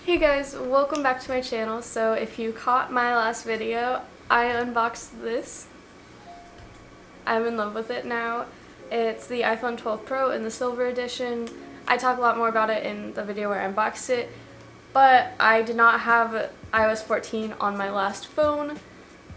Hey guys, welcome back to my channel. So if you caught my last video, I unboxed this. I'm in love with it now. It's the iPhone 12 Pro in the silver edition. I talk a lot more about it in the video where I unboxed it, but I did not have iOS 14 on my last phone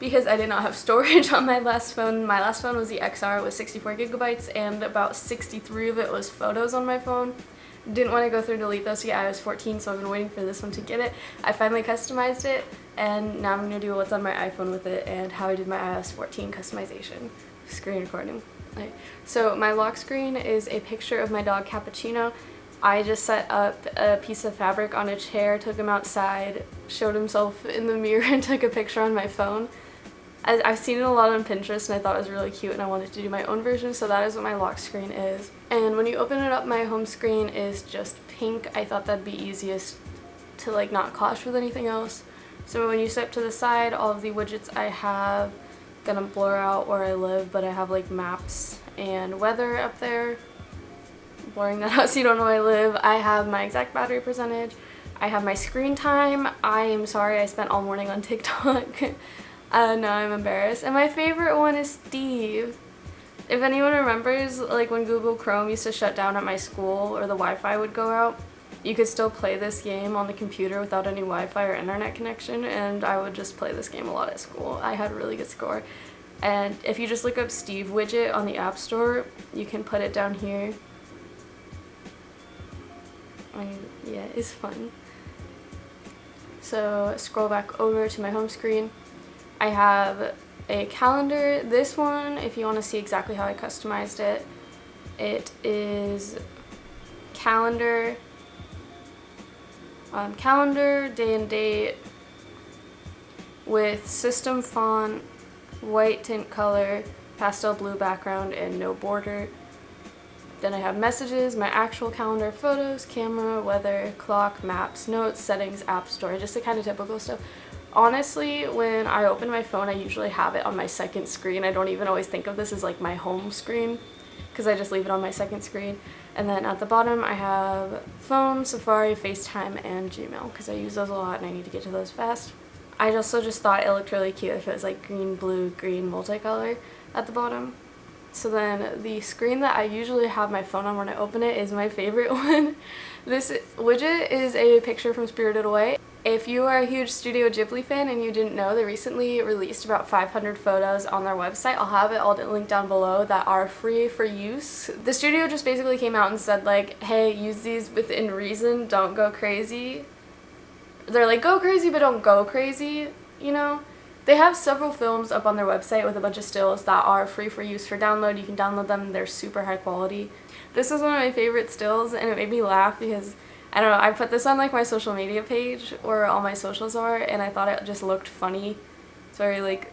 because I did not have storage on my last phone. My last phone was the XR with 64 gigabytes and about 63 of it was photos on my phone. Didn't want to go through delete those to get iOS 14, so I've been waiting for this one to get it. I finally customized it, and now I'm going to do what's on my iPhone with it and how I did my iOS 14 customization. Screen recording. Okay. So my lock screen is a picture of my dog Cappuccino. I just set up a piece of fabric on a chair, took him outside, showed himself in the mirror, and took a picture on my phone. I've seen it a lot on Pinterest and I thought it was really cute and I wanted to do my own version, so that is what my lock screen is. And when you open it up, my home screen is just pink. I thought that'd be easiest to like not clash with anything else. So when you step to the side, all of the widgets I have gonna blur out where I live, but I have like maps and weather up there, blurring that out so you don't know where I live. I have my exact battery percentage. I have my screen time. I am sorry I spent all morning on TikTok. No, I'm embarrassed. And my favorite one is Steve. If anyone remembers, like when Google Chrome used to shut down at my school or the Wi-Fi would go out, you could still play this game on the computer without any Wi-Fi or internet connection, and I would just play this game a lot at school. I had a really good score. And if you just look up Steve widget on the App Store, you can put it down here. Yeah, it's fun. So scroll back over to my home screen. I have a calendar. This one, if you want to see exactly how I customized it, it is calendar, day and date with system font, white tint color, pastel blue background, and no border. Then I have messages, my actual calendar, photos, camera, weather, clock, maps, notes, settings, app store, just the kind of typical stuff. Honestly, when I open my phone, I usually have it on my second screen. I don't even always think of this as like my home screen because I just leave it on my second screen. And then at the bottom, I have phone, Safari, FaceTime, and Gmail because I use those a lot and I need to get to those fast. I also just thought it looked really cute if it was like green, blue, green multicolor at the bottom. So then the screen that I usually have my phone on when I open it is my favorite one. This widget is a picture from Spirited Away. If you are a huge Studio Ghibli fan and you didn't know, they recently released about 500 photos on their website. I'll have it all linked down below that are free for use. The studio just basically came out and said like, hey, use these within reason, don't go crazy. They're like, go crazy but don't go crazy, you know? They have several films up on their website with a bunch of stills that are free for use for download. You can download them, they're super high quality. This is one of my favorite stills and it made me laugh because I don't know, I put this on like my social media page where all my socials are and I thought it just looked funny. It's very like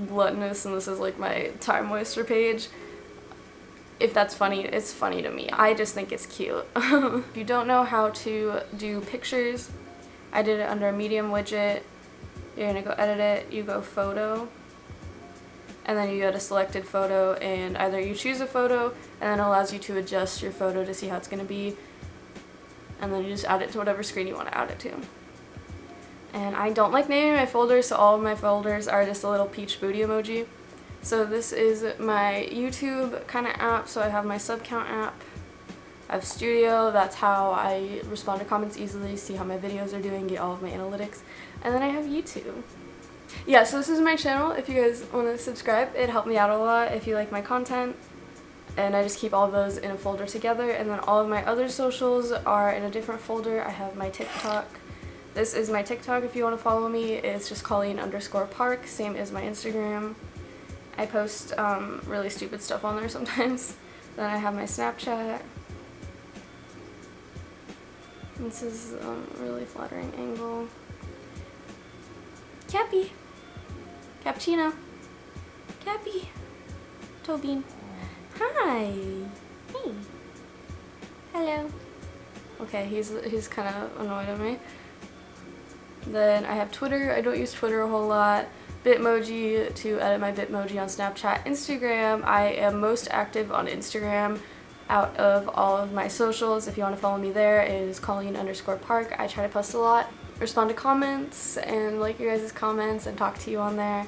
gluttonous and this is like my time waster page. If that's funny, it's funny to me. I just think it's cute. If you don't know how to do pictures, I did it under a medium widget. You're gonna go edit it, you go photo, and then you go to selected photo and either you choose a photo and then it allows you to adjust your photo to see how it's gonna be. And then you just add it to whatever screen you want to add it to. And I don't like naming my folders, so all of my folders are just a little peach booty emoji. So this is my YouTube kind of app, so I have my sub count app. I have Studio, that's how I respond to comments easily, see how my videos are doing, get all of my analytics. And then I have YouTube. Yeah, so this is my channel. If you guys want to subscribe, it'd help me out a lot if you like my content. And I just keep all of those in a folder together, and then all of my other socials are in a different folder. I have my TikTok. This is my TikTok if you want to follow me. It's just Colleen_Park, same as my Instagram. I post really stupid stuff on there sometimes. Then I have my Snapchat. This is a really flattering angle. Cappy! Cappuccino! Cappy! Tobean. Hi! Hey! Hello! Okay, he's kind of annoyed at me. Then I have Twitter. I don't use Twitter a whole lot. Bitmoji to edit my Bitmoji on Snapchat. Instagram, I am most active on Instagram out of all of my socials. If you want to follow me there, it is Colleen_Park. I try to post a lot, respond to comments, and like your guys' comments and talk to you on there.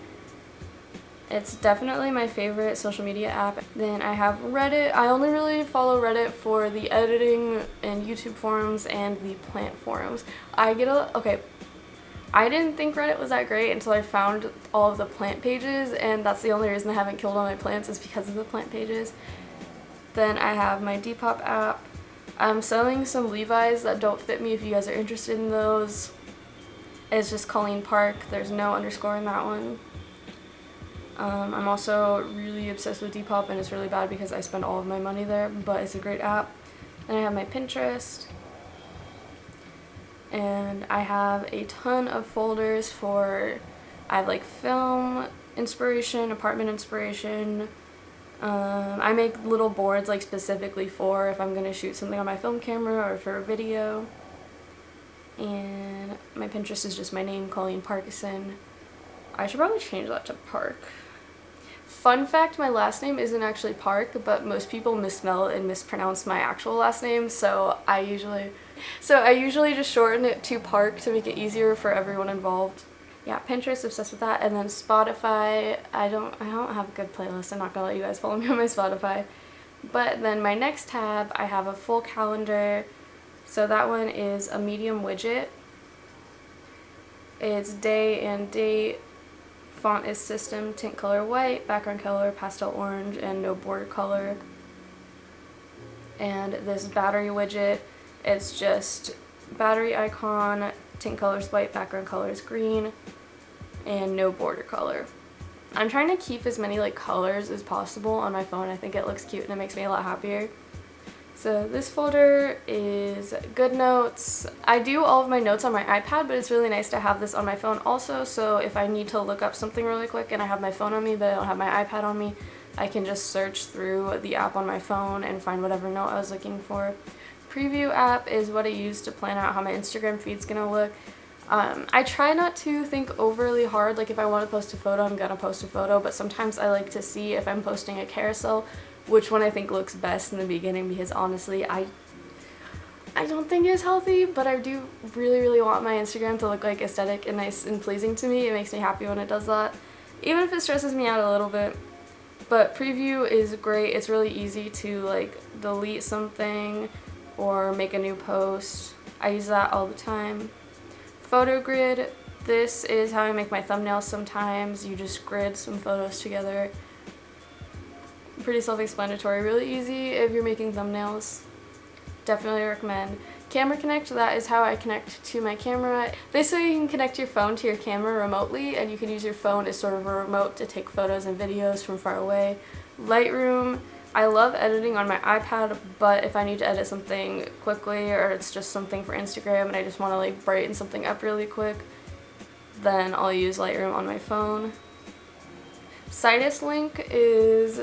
It's definitely my favorite social media app. Then I have Reddit. I only really follow Reddit for the editing and YouTube forums and the plant forums. I didn't think Reddit was that great until I found all of the plant pages, and that's the only reason I haven't killed all my plants is because of the plant pages. Then I have my Depop app. I'm selling some Levi's that don't fit me if you guys are interested in those. It's just Colleen Park. There's no underscore in that one. I'm also really obsessed with Depop, and it's really bad because I spend all of my money there, but it's a great app. Then I have my Pinterest. And I have a ton of folders I have like film inspiration, apartment inspiration. I make little boards like specifically for if I'm going to shoot something on my film camera or for a video. And my Pinterest is just my name, Colleen Parkinson. I should probably change that to Park. Fun fact, my last name isn't actually Park, but most people misspell and mispronounce my actual last name, so I usually just shorten it to Park to make it easier for everyone involved. Yeah, Pinterest, obsessed with that. And then Spotify, I don't have a good playlist. I'm not gonna let you guys follow me on my Spotify. But then my next tab, I have a full calendar. So that one is a medium widget. It's day and date. Font is system, tint color white, background color pastel orange, and no border color. And this battery widget, it's just battery icon, tint color is white, background color is green, and no border color. I'm trying to keep as many like colors as possible on my phone. I think it looks cute and it makes me a lot happier. So this folder is good notes. I do all of my notes on my iPad, but it's really nice to have this on my phone also, so if I need to look up something really quick and I have my phone on me but I don't have my iPad on me, I can just search through the app on my phone and find whatever note I was looking for. Preview app is what I use to plan out how my Instagram feed's gonna look. I try not to think overly hard, like if I want to post a photo, I'm gonna post a photo, but sometimes I like to see if I'm posting a carousel, which one I think looks best in the beginning, because honestly, I don't think it's healthy, but I do really want my Instagram to look like aesthetic and nice and pleasing to me. It makes me happy when it does that, even if it stresses me out a little bit. But preview is great. It's really easy to like delete something or make a new post. I use that all the time. Photo grid, this is how I make my thumbnails sometimes. You just grid some photos together. Pretty self-explanatory, really easy if you're making thumbnails. Definitely recommend. Camera Connect, that is how I connect to my camera. Basically, you can connect your phone to your camera remotely, and you can use your phone as sort of a remote to take photos and videos from far away. Lightroom, I love editing on my iPad, but if I need to edit something quickly or it's just something for Instagram and I just want to like brighten something up really quick, then I'll use Lightroom on my phone. Sidus Link is,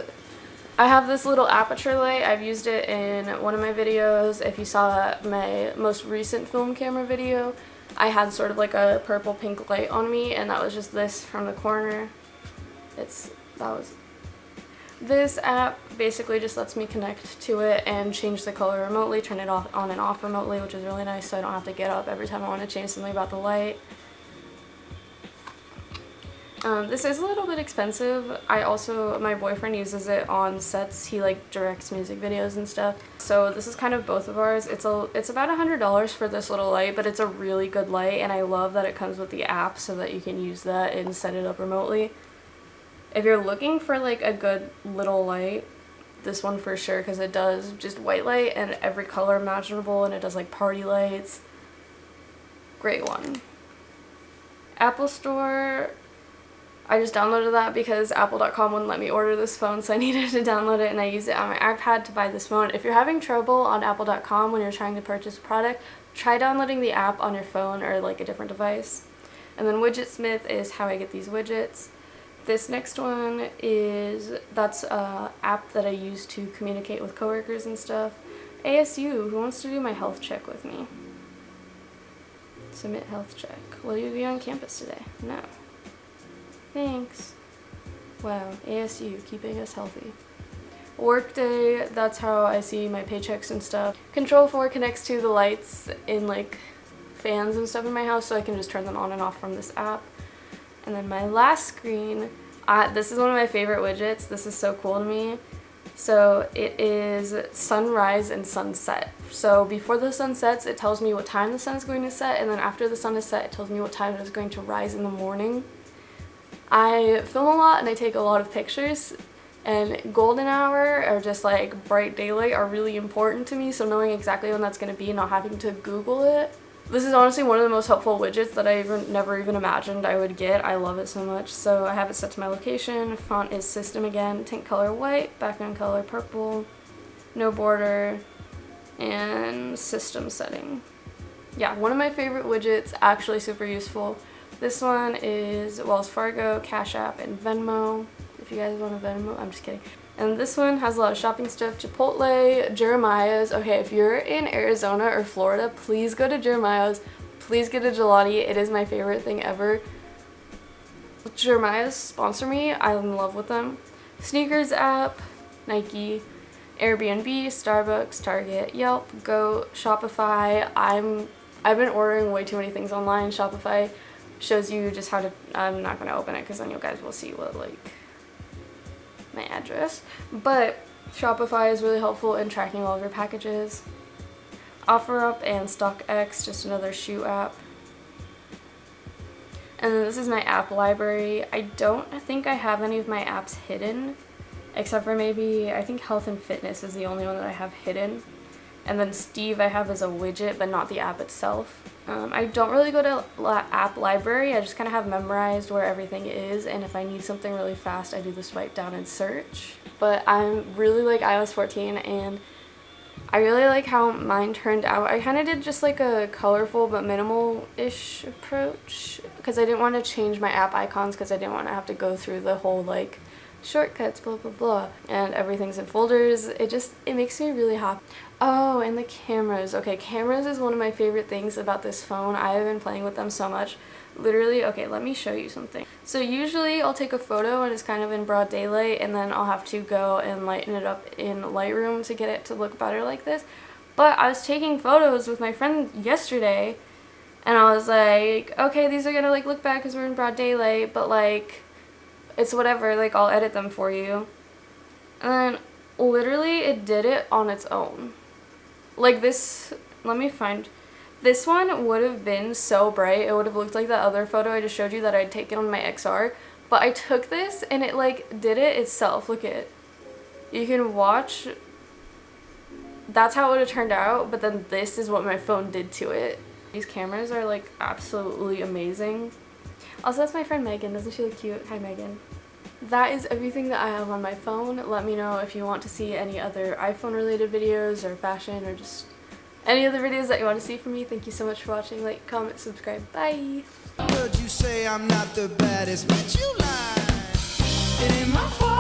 I have this little aperture light. I've used it in one of my videos. If you saw my most recent film camera video, I had sort of like a purple pink light on me, and that was just this from the corner. This app basically just lets me connect to it and change the color remotely, turn it off, on and off remotely, which is really nice, so I don't have to get up every time I want to change something about the light. This is a little bit expensive. My boyfriend uses it on sets. He like directs music videos and stuff. So this is kind of both of ours. It's about $100 for this little light, but it's a really good light, and I love that it comes with the app so that you can use that and set it up remotely. If you're looking for like a good little light, this one for sure, because it does just white light and every color imaginable, and it does like party lights. Great one. Apple Store, I just downloaded that because apple.com wouldn't let me order this phone, so I needed to download it, and I used it on my iPad to buy this phone. If you're having trouble on apple.com when you're trying to purchase a product, try downloading the app on your phone or like a different device. And then Widgetsmith is how I get these widgets. This next one that's an app that I use to communicate with coworkers and stuff. ASU, who wants to do my health check with me? Submit health check. Will you be on campus today? No. Thanks. Wow, ASU, keeping us healthy. Workday, that's how I see my paychecks and stuff. Control 4 connects to the lights in like fans and stuff in my house, so I can just turn them on and off from this app. And then my last screen, this is one of my favorite widgets. This is so cool to me. So it is sunrise and sunset. So before the sun sets, it tells me what time the sun is going to set, and then after the sun is set, it tells me what time it is going to rise in the morning. I film a lot and I take a lot of pictures, and golden hour or just like bright daylight are really important to me, so knowing exactly when that's going to be and not having to Google it. This is honestly one of the most helpful widgets that I never even imagined I would get. I love it so much. So I have it set to my location. Font is system again. Tint color white. Background color purple. No border. And system setting. Yeah, one of my favorite widgets. Actually super useful. This one is Wells Fargo, Cash App, and Venmo. If you guys want a Venmo, I'm just kidding. And this one has a lot of shopping stuff. Chipotle, Jeremiah's. Okay, if you're in Arizona or Florida, please go to Jeremiah's. Please get a gelati. It is my favorite thing ever. Jeremiah's sponsor me. I'm in love with them. Sneakers app, Nike, Airbnb, Starbucks, Target, Yelp, Go, Shopify. I've been ordering way too many things online. Shopify shows you just how to, I'm not going to open it because then you guys will see what like my address, but Shopify is really helpful in tracking all of your packages. OfferUp and StockX, just another shoe app. And then this is my app library. I don't think I have any of my apps hidden, except for maybe, I think Health and Fitness is the only one that I have hidden. And then Steve I have as a widget, but not the app itself. I don't really go to app library. I just kind of have memorized where everything is, and if I need something really fast, I do the swipe down and search. But I'm really like iOS 14, and I really like how mine turned out. I kind of did just like a colorful but minimal-ish approach because I didn't want to change my app icons because I didn't want to have to go through the whole like shortcuts, blah blah blah, and everything's in folders. It makes me really happy. Oh, and the cameras. Okay, cameras is one of my favorite things about this phone. I have been playing with them so much. Literally, okay, let me show you something. So usually I'll take a photo and it's kind of in broad daylight, and then I'll have to go and lighten it up in Lightroom to get it to look better like this. But I was taking photos with my friend yesterday, and I was like, okay, these are gonna like look bad because we're in broad daylight, but like it's whatever, like I'll edit them for you. And then literally it did it on its own. Like this, let me find, this one would have been so bright, it would have looked like that other photo I just showed you that I'd taken on my XR, but I took this and it like did it itself. Look at it. You can watch, that's how it would have turned out, but then this is what my phone did to it. These cameras are like absolutely amazing. Also, that's my friend Megan. Doesn't she look cute? Hi, Megan. That is everything that I have on my phone. Let me know if you want to see any other iPhone related videos or fashion or just any other videos that you want to see from me. Thank you so much for watching. Like, comment, subscribe. Bye! Heard you say I'm not the baddest, but you lie. It ain't my fault.